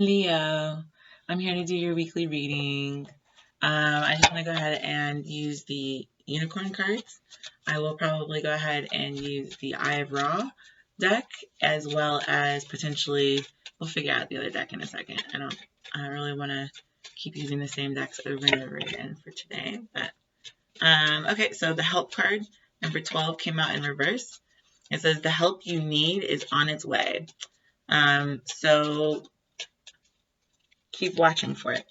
Leo, I'm here to do your weekly reading. I just want to go ahead and use the unicorn cards. I will probably go ahead and use the Eye of Ra deck, as well as potentially, we'll figure out the other deck in a second. I don't really want to keep using the same decks over and over again for today. But okay, so the help card, number 12, came out in reverse. It says the help you need is on its way. So keep watching for it.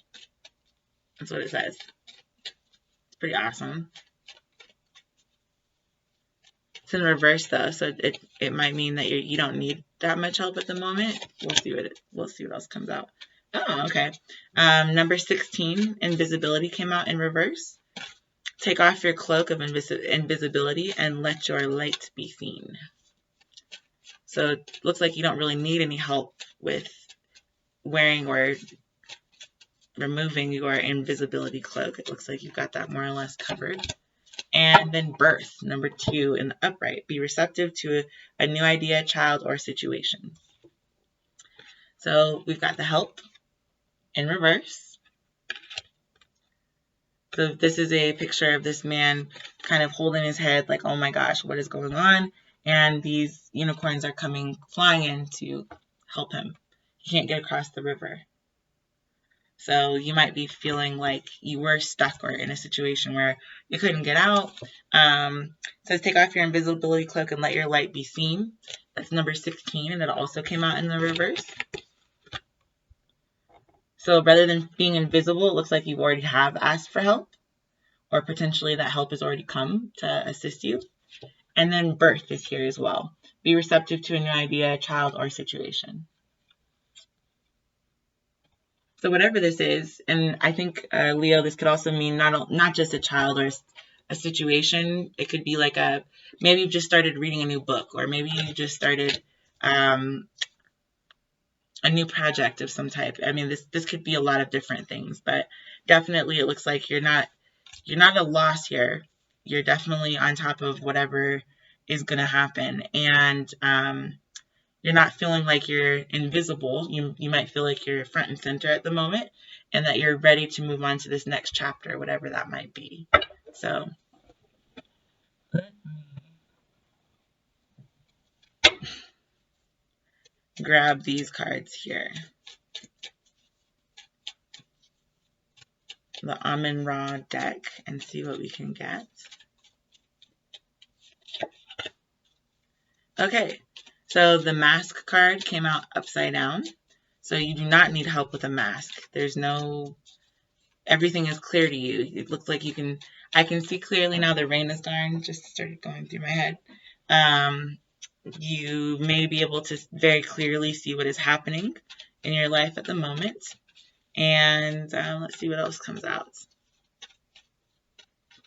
That's what it says. It's pretty awesome. It's in reverse though, so it might mean that you don't need that much help at the moment. We'll see what else comes out. Oh, okay. Number 16, invisibility, came out in reverse. Take off your cloak of invisibility and let your light be seen. So it looks like you don't really need any help with wearing or removing your invisibility cloak. It looks like you've got that more or less covered. And then birth, number 2 in the upright. Be receptive to a new idea, child, or situation. So we've got the help in reverse. So this is a picture of this man kind of holding his head like, oh my gosh, what is going on? And these unicorns are coming flying in to help him. He can't get across the river. So you might be feeling like you were stuck or in a situation where you couldn't get out. It says take off your invisibility cloak and let your light be seen. That's number 16, and it also came out in the reverse. So rather than being invisible, it looks like you already have asked for help, or potentially that help has already come to assist you. And then birth is here as well. Be receptive to a new idea, child, or situation. So whatever this is, and I think, Leo, this could also mean not just a child or a situation. It could be like maybe you've just started reading a new book, or maybe you just started a new project of some type. I mean, this could be a lot of different things, but definitely it looks like you're not at a loss here. You're definitely on top of whatever is going to happen, and you're not feeling like you're invisible. You might feel like you're front and center at the moment, and that you're ready to move on to this next chapter, whatever that might be. So let me grab these cards here. The Amun-Ra deck, and see what we can get. Okay, so the mask card came out upside down. So you do not need help with a mask. Everything is clear to you. It looks like I can see clearly now. The rain is gone, just started going through my head. You may be able to very clearly see what is happening in your life at the moment. And let's see what else comes out.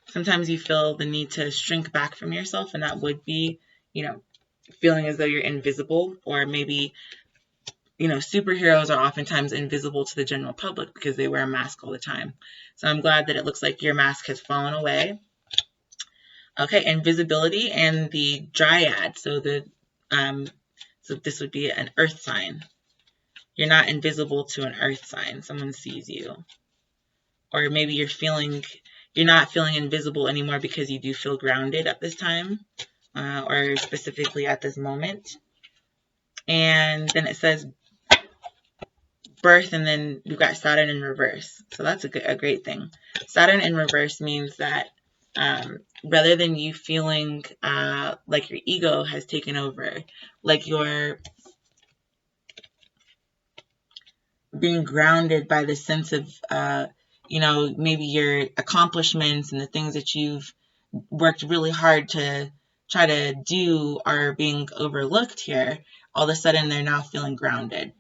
Sometimes you feel the need to shrink back from yourself, and that would be, feeling as though you're invisible, or maybe, superheroes are oftentimes invisible to the general public because they wear a mask all the time. So I'm glad that it looks like your mask has fallen away. Okay, invisibility and the dryad. So so this would be an earth sign. You're not invisible to an earth sign. Someone sees you. Or maybe you're not feeling invisible anymore because you do feel grounded at this time, or specifically at this moment. And then it says birth, and then we've got Saturn in reverse. So that's a great thing. Saturn in reverse means that rather than you feeling like your ego has taken over, like you're being grounded by the sense of, maybe your accomplishments and the things that you've worked really hard to try to do are being overlooked here. All of a sudden, they're now feeling grounded.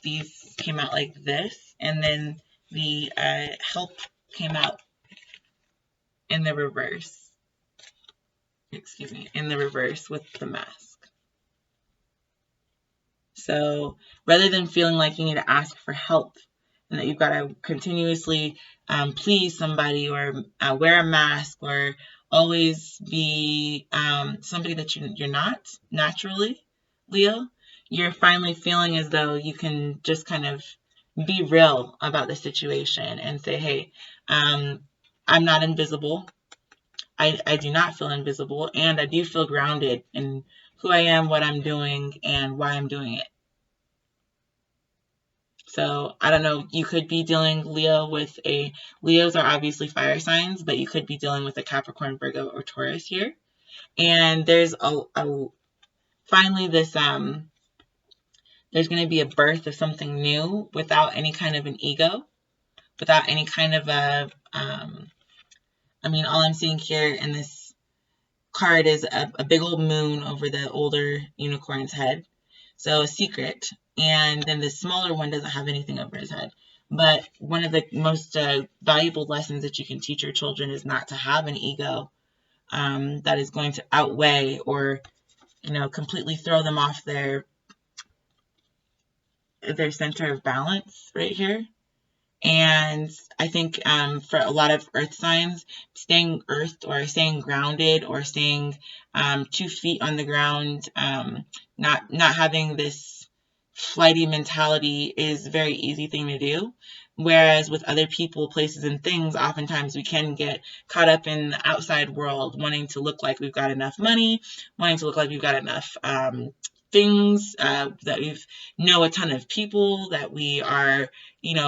These came out like this, and then the help came out in the reverse. In the reverse with the mask. So rather than feeling like you need to ask for help and that you've got to continuously please somebody, or wear a mask, or always be somebody that you're not naturally, Leo, you're finally feeling as though you can just kind of be real about the situation and say, hey, I'm not invisible. I do not feel invisible, and I do feel grounded in who I am, what I'm doing, and why I'm doing it. So I don't know, you could be dealing, Leo, with Leos are obviously fire signs, but you could be dealing with a Capricorn, Virgo, or Taurus here. And there's finally this, there's going to be a birth of something new without any kind of an ego, without any kind of all I'm seeing here in this card is a big old moon over the older unicorn's head. So a secret. And then the smaller one doesn't have anything over his head. But one of the most valuable lessons that you can teach your children is not to have an ego that is going to outweigh or, completely throw them off their center of balance right here. And I think for a lot of earth signs, staying earthed or staying grounded or staying 2 feet on the ground, not having this flighty mentality is a very easy thing to do. Whereas with other people, places, and things, oftentimes we can get caught up in the outside world, wanting to look like we've got enough money, wanting to look like we've got enough things, that we know a ton of people, that we are,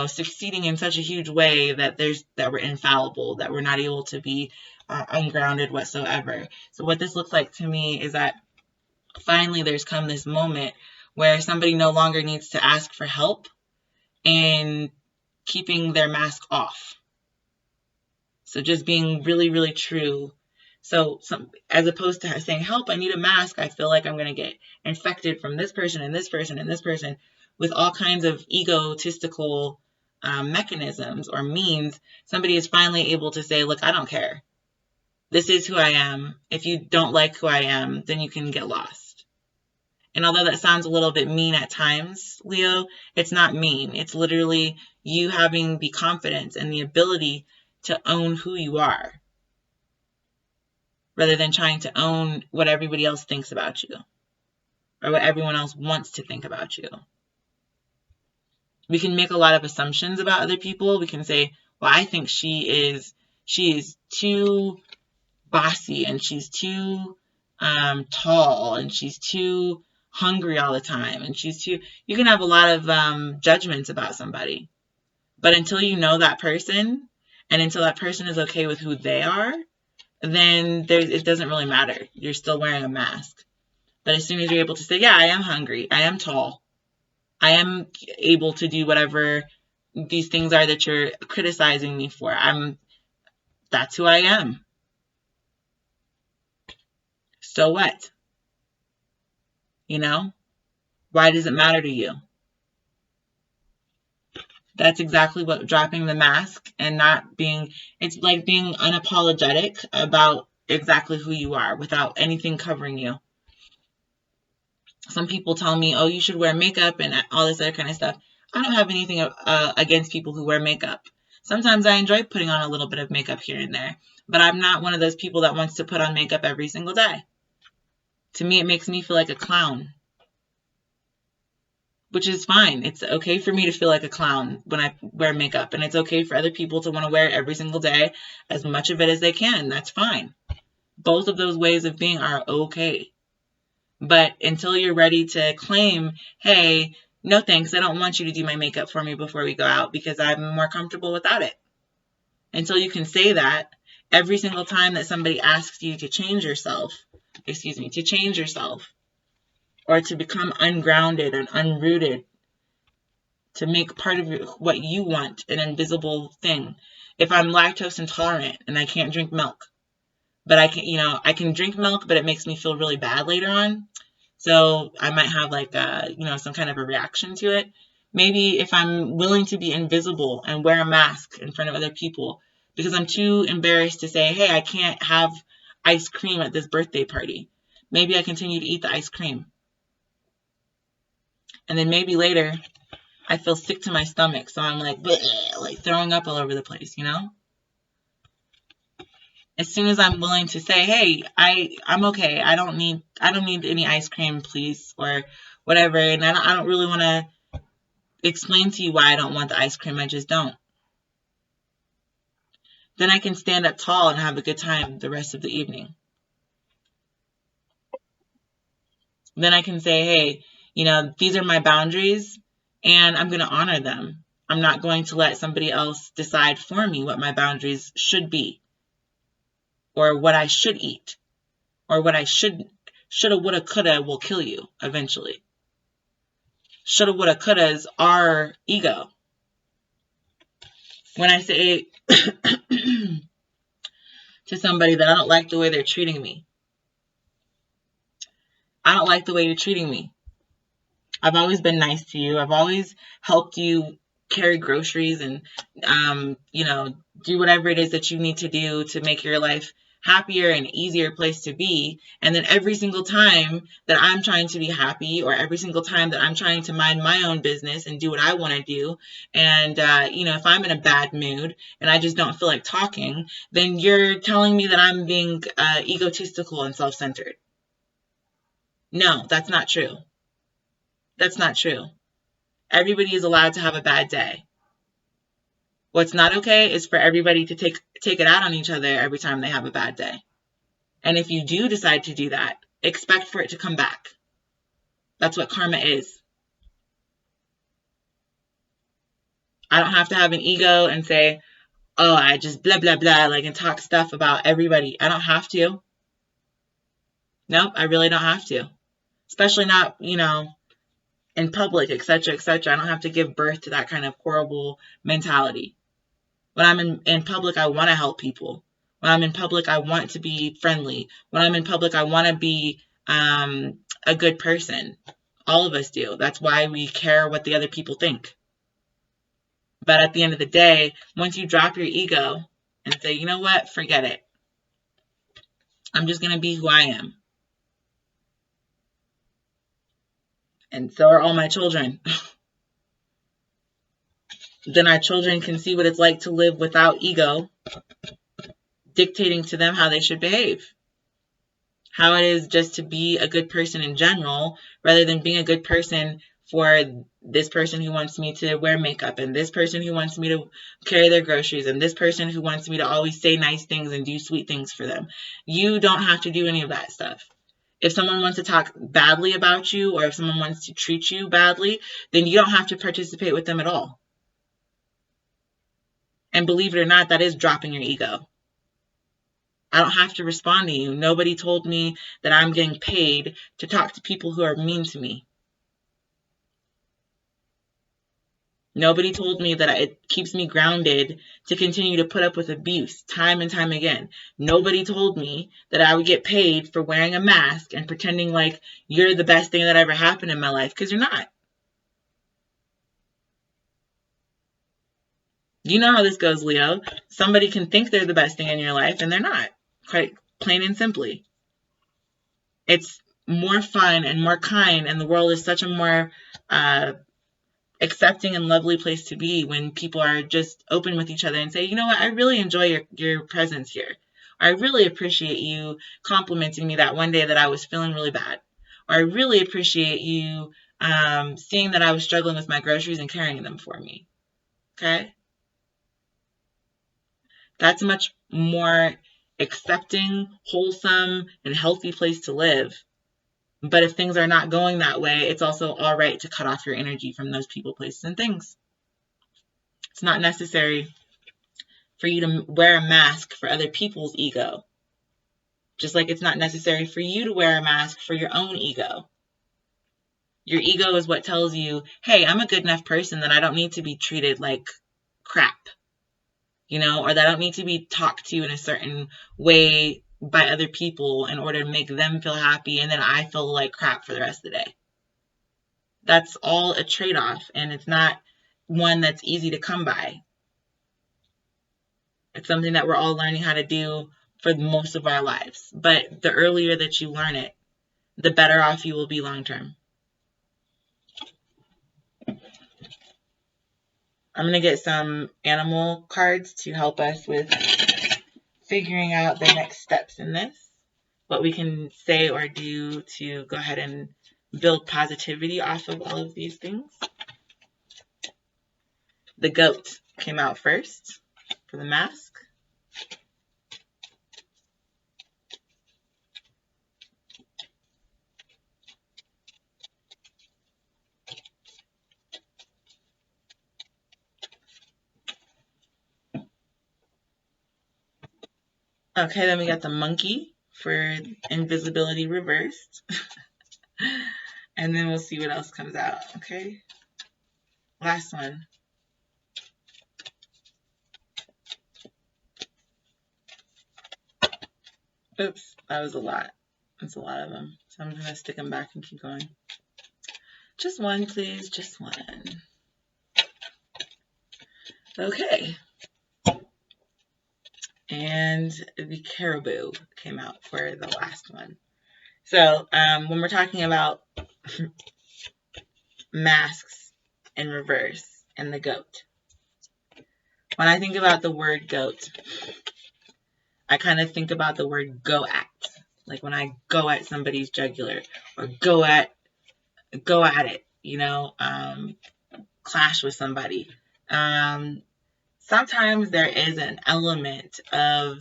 succeeding in such a huge way that we're infallible, that we're not able to be ungrounded whatsoever. So what this looks like to me is that finally there's come this moment where somebody no longer needs to ask for help in keeping their mask off. So just being really, really true. So as opposed to saying, help, I need a mask, I feel like I'm going to get infected from this person and this person and this person, with all kinds of egotistical mechanisms or means, somebody is finally able to say, look, I don't care. This is who I am. If you don't like who I am, then you can get lost. And although that sounds a little bit mean at times, Leo, it's not mean. It's literally you having the confidence and the ability to own who you are, rather than trying to own what everybody else thinks about you or what everyone else wants to think about you. We can make a lot of assumptions about other people. We can say, well, I think she is too bossy, and she's too tall, and she's too hungry all the time, and you can have a lot of judgments about somebody. But until you know that person, and until that person is okay with who they are, then it doesn't really matter. You're still wearing a mask. But as soon as you're able to say, yeah, I am hungry, I am tall, I am able to do whatever these things are that you're criticizing me for, that's who I am. So what? Why does it matter to you? That's exactly what dropping the mask and it's like being unapologetic about exactly who you are without anything covering you. Some people tell me, oh, you should wear makeup and all this other kind of stuff. I don't have anything against people who wear makeup. Sometimes I enjoy putting on a little bit of makeup here and there, but I'm not one of those people that wants to put on makeup every single day. To me, it makes me feel like a clown. Which is fine. It's okay for me to feel like a clown when I wear makeup, and it's okay for other people to want to wear it every single day, as much of it as they can. That's fine. Both of those ways of being are okay. But until you're ready to claim, hey, no thanks, I don't want you to do my makeup for me before we go out because I'm more comfortable without it. Until you can say that, every single time that somebody asks you to change yourself, or to become ungrounded and unrooted, to make part of what you want an invisible thing. If I'm lactose intolerant and I can't drink milk, but I can drink milk, but it makes me feel really bad later on. So I might have like some kind of a reaction to it. Maybe if I'm willing to be invisible and wear a mask in front of other people because I'm too embarrassed to say, hey, I can't have ice cream at this birthday party. Maybe I continue to eat the ice cream. And then maybe later I feel sick to my stomach, so I'm like throwing up all over the place, As soon as I'm willing to say, hey, I'm okay, I don't need any ice cream, please, or whatever, and I don't really want to explain to you why I don't want the ice cream. I just don't. Then I can stand up tall and have a good time the rest of the evening. Then I can say, hey, you know, these are my boundaries and I'm going to honor them. I'm not going to let somebody else decide for me what my boundaries should be, or what I should eat, or what I shoulda, woulda, coulda will kill you eventually. Shoulda, woulda, couldas are ego. When I say to somebody that I don't like the way they're treating me, I don't like the way you're treating me. I've always been nice to you. I've always helped you carry groceries and, you know, do whatever it is that you need to do to make your life happier and easier place to be. And then every single time that I'm trying to be happy, or every single time that I'm trying to mind my own business and do what I want to do, and, you know, if I'm in a bad mood and I just don't feel like talking, then you're telling me that I'm being egotistical and self-centered. No, that's not true. That's not true. Everybody is allowed to have a bad day. What's not okay is for everybody to take it out on each other every time they have a bad day. And if you do decide to do that, expect for it to come back. That's what karma is. I don't have to have an ego and say, oh, I just blah, blah, blah, like, and talk stuff about everybody. I don't have to. Nope, I really don't have to. Especially not, you know, in public, etc., etc. I don't have to give birth to that kind of horrible mentality. When I'm in public, I want to help people. When I'm in public, I want to be friendly. When I'm in public, I want to be a good person. All of us do. That's why we care what the other people think. But at the end of the day, once you drop your ego and say, you know what, forget it. I'm just going to be who I am. And so are all my children. Then our children can see what it's like to live without ego dictating to them how they should behave. How it is just to be a good person in general, rather than being a good person for this person who wants me to wear makeup, and this person who wants me to carry their groceries, and this person who wants me to always say nice things and do sweet things for them. You don't have to do any of that stuff. If someone wants to talk badly about you, or if someone wants to treat you badly, then you don't have to participate with them at all. And believe it or not, that is dropping your ego. I don't have to respond to you. Nobody told me that I'm getting paid to talk to people who are mean to me. Nobody told me that it keeps me grounded to continue to put up with abuse time and time again. Nobody told me that I would get paid for wearing a mask and pretending like you're the best thing that ever happened in my life, because you're not. You know how this goes, Leo. Somebody can think they're the best thing in your life, and they're not. Quite plain and simply. It's more fun and more kind, and the world is such a more accepting and lovely place to be when people are just open with each other and say, you know what, I really enjoy your presence here. I really appreciate you complimenting me that one day that I was feeling really bad. Or I really appreciate you seeing that I was struggling with my groceries and carrying them for me. Okay? That's a much more accepting, wholesome, and healthy place to live. But if things are not going that way, it's also all right to cut off your energy from those people, places, and things. It's not necessary for you to wear a mask for other people's ego. Just like it's not necessary for you to wear a mask for your own ego. Your ego is what tells you, hey, I'm a good enough person that I don't need to be treated like crap. You know, or that I don't need to be talked to in a certain way by other people in order to make them feel happy, and then I feel like crap for the rest of the day. That's all a trade-off, and it's not one that's easy to come by. It's something that we're all learning how to do for most of our lives. But the earlier that you learn it, the better off you will be long term. I'm going to get some animal cards to help us with figuring out the next steps in this. What we can say or do to go ahead and build positivity off of all of these things. The goat came out first for the mask. Okay, then we got the monkey for invisibility reversed. And then we'll see what else comes out, okay? Last one. Oops, that was a lot. That's a lot of them. So I'm going to stick them back and keep going. Just one, please. Just one. Okay. And the caribou came out for the last one. So when we're talking about masks in reverse and the goat, when I think about the word goat, I kind of think about the word go at. Like when I go at somebody's jugular or go at it, you know, clash with somebody. Sometimes there is an element of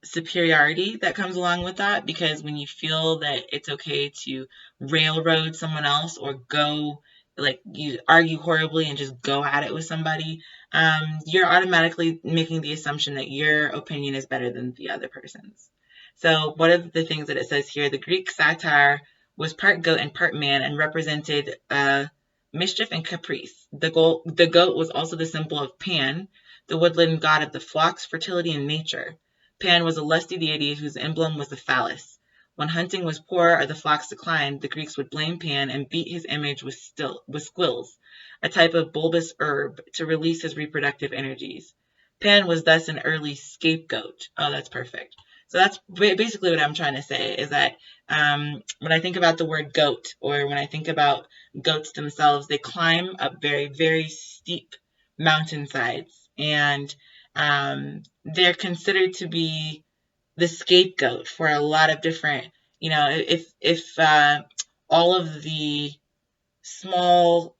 superiority that comes along with that, because when you feel that it's okay to railroad someone else or go, like, you argue horribly and just go at it with somebody, you're automatically making the assumption that your opinion is better than the other person's. So one of the things that it says here, the Greek satyr was part goat and part man and represented mischief and caprice. The goat was also the symbol of Pan, the woodland god of the flocks, fertility, and nature. Pan was a lusty deity whose emblem was the phallus. When hunting was poor or the flocks declined, the Greeks would blame Pan and beat his image with squills, a type of bulbous herb, to release his reproductive energies. Pan was thus an early scapegoat. Oh, that's perfect. So that's basically what I'm trying to say, is that when I think about the word goat, or when I think about goats themselves, they climb up very, very steep mountainsides, and they're considered to be the scapegoat for a lot of different, you know, if all of the small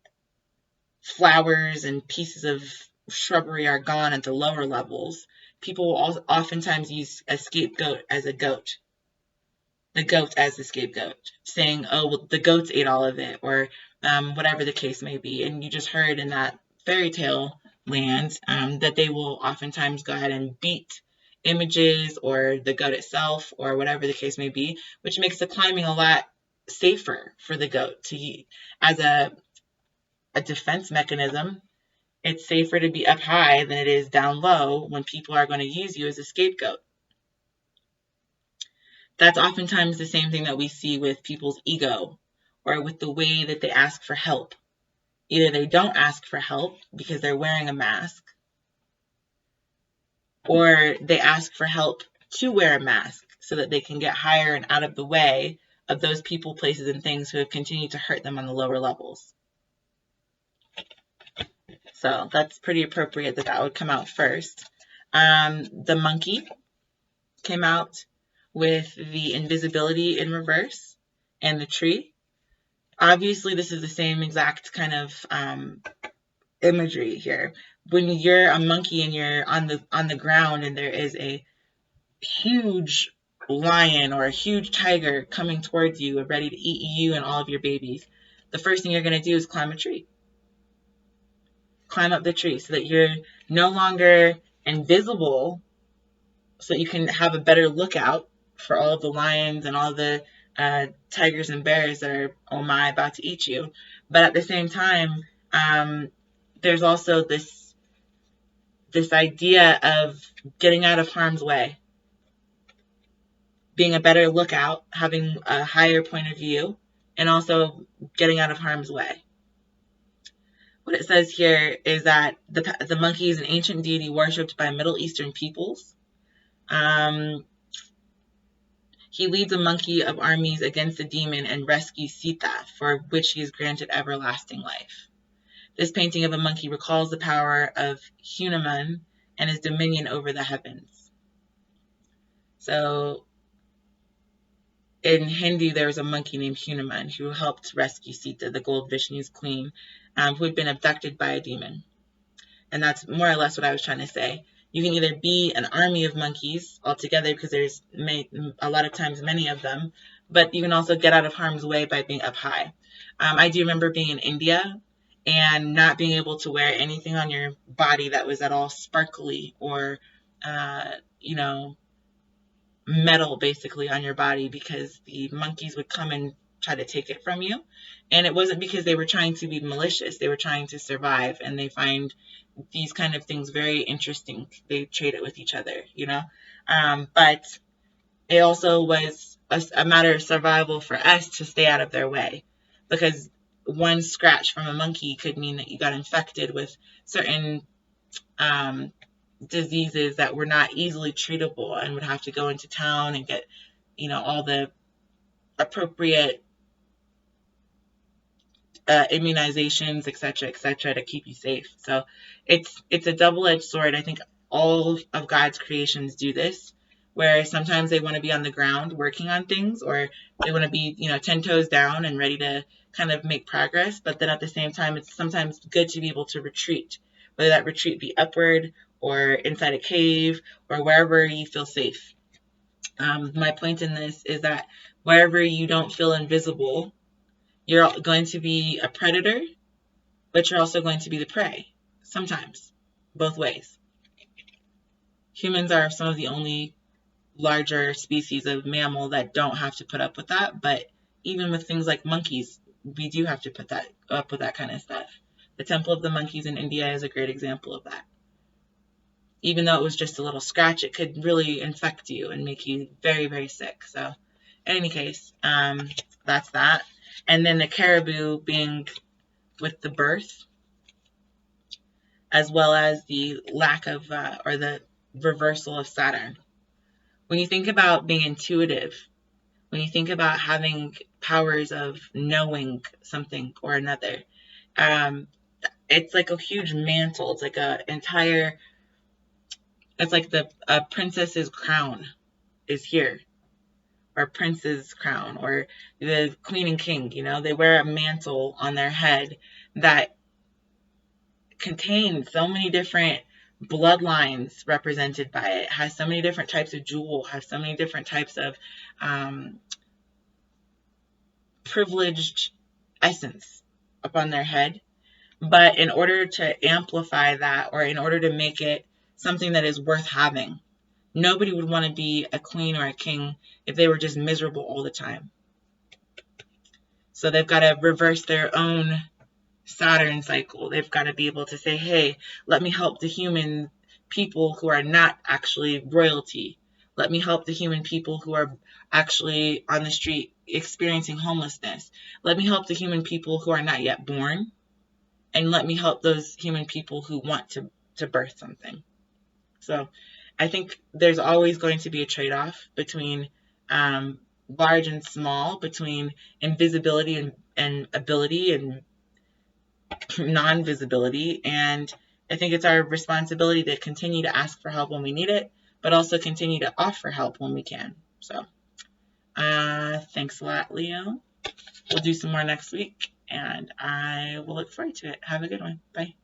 flowers and pieces of shrubbery are gone at the lower levels, people will oftentimes use a scapegoat as a goat. The goat as the scapegoat, saying, oh, well, the goats ate all of it, or whatever the case may be. And you just heard in that fairy tale land that they will oftentimes go ahead and beat images or the goat itself, or whatever the case may be, which makes the climbing a lot safer for the goat to eat. As a defense mechanism, it's safer to be up high than it is down low when people are going to use you as a scapegoat. That's oftentimes the same thing that we see with people's ego, or with the way that they ask for help. Either they don't ask for help because they're wearing a mask, or they ask for help to wear a mask so that they can get higher and out of the way of those people, places, and things who have continued to hurt them on the lower levels. So that's pretty appropriate that that would come out first. The monkey came out with the invisibility in reverse and the tree. Obviously, this is the same exact kind of imagery here. When you're a monkey and you're on the ground and there is a huge lion or a huge tiger coming towards you and ready to eat you and all of your babies, the first thing you're going to do is climb a tree. Climb up the tree so that you're no longer invisible, so that you can have a better lookout for all of the lions and all the tigers and bears that are, oh my, about to eat you. But at the same time, there's also this idea of getting out of harm's way, being a better lookout, having a higher point of view, and also getting out of harm's way. What it says here is that the monkey is an ancient deity worshipped by Middle Eastern peoples. He leads a monkey of armies against a demon and rescues Sita, for which he is granted everlasting life. This painting of a monkey recalls the power of Hanuman and his dominion over the heavens. So in Hindu, there was a monkey named Hanuman who helped rescue Sita, the gold Vishnu's queen, who had been abducted by a demon. And that's more or less what I was trying to say. You can either be an army of monkeys altogether, because there's a lot of times many of them, but you can also get out of harm's way by being up high. I do remember being in India and not being able to wear anything on your body that was at all sparkly or, you know, metal basically on your body, because the monkeys would come and try to take it from you. And it wasn't because they were trying to be malicious. They were trying to survive, and they find these kind of things very interesting. They trade it with each other, you know. But it also was a matter of survival for us to stay out of their way, because one scratch from a monkey could mean that you got infected with certain diseases that were not easily treatable and would have to go into town and get, you know, all the appropriate immunizations, etc., to keep you safe. So it's a double-edged sword. I think all of God's creations do this, where sometimes they want to be on the ground working on things, or they want to be, you know, 10 toes down and ready to kind of make progress. But then at the same time, it's sometimes good to be able to retreat, whether that retreat be upward or inside a cave or wherever you feel safe. My point in this is that wherever you don't feel invisible, you're going to be a predator, but you're also going to be the prey, sometimes, both ways. Humans are some of the only larger species of mammal that don't have to put up with that, but even with things like monkeys, we do have to put up with that kind of stuff. The Temple of the Monkeys in India is a great example of that. Even though it was just a little scratch, it could really infect you and make you very, very sick. So, in any case, that's that. And then the caribou being with the birth, as well as the lack of, or the reversal of Saturn. When you think about being intuitive, when you think about having powers of knowing something or another, it's like a huge mantle. It's like it's like a princess's crown is here, or prince's crown, or the queen and king, you know, they wear a mantle on their head that contains so many different bloodlines represented by it, has so many different types of jewel, has so many different types of privileged essence upon their head. But in order to amplify that, or in order to make it something that is worth having, nobody would want to be a queen or a king if they were just miserable all the time. So they've got to reverse their own Saturn cycle. They've got to be able to say, hey, let me help the human people who are not actually royalty. Let me help the human people who are actually on the street experiencing homelessness. Let me help the human people who are not yet born. And let me help those human people who want to birth something. So I think there's always going to be a trade-off between large and small, between invisibility and ability and non-visibility. And I think it's our responsibility to continue to ask for help when we need it, but also continue to offer help when we can. So thanks a lot, Leo. We'll do some more next week, and I will look forward to it. Have a good one. Bye.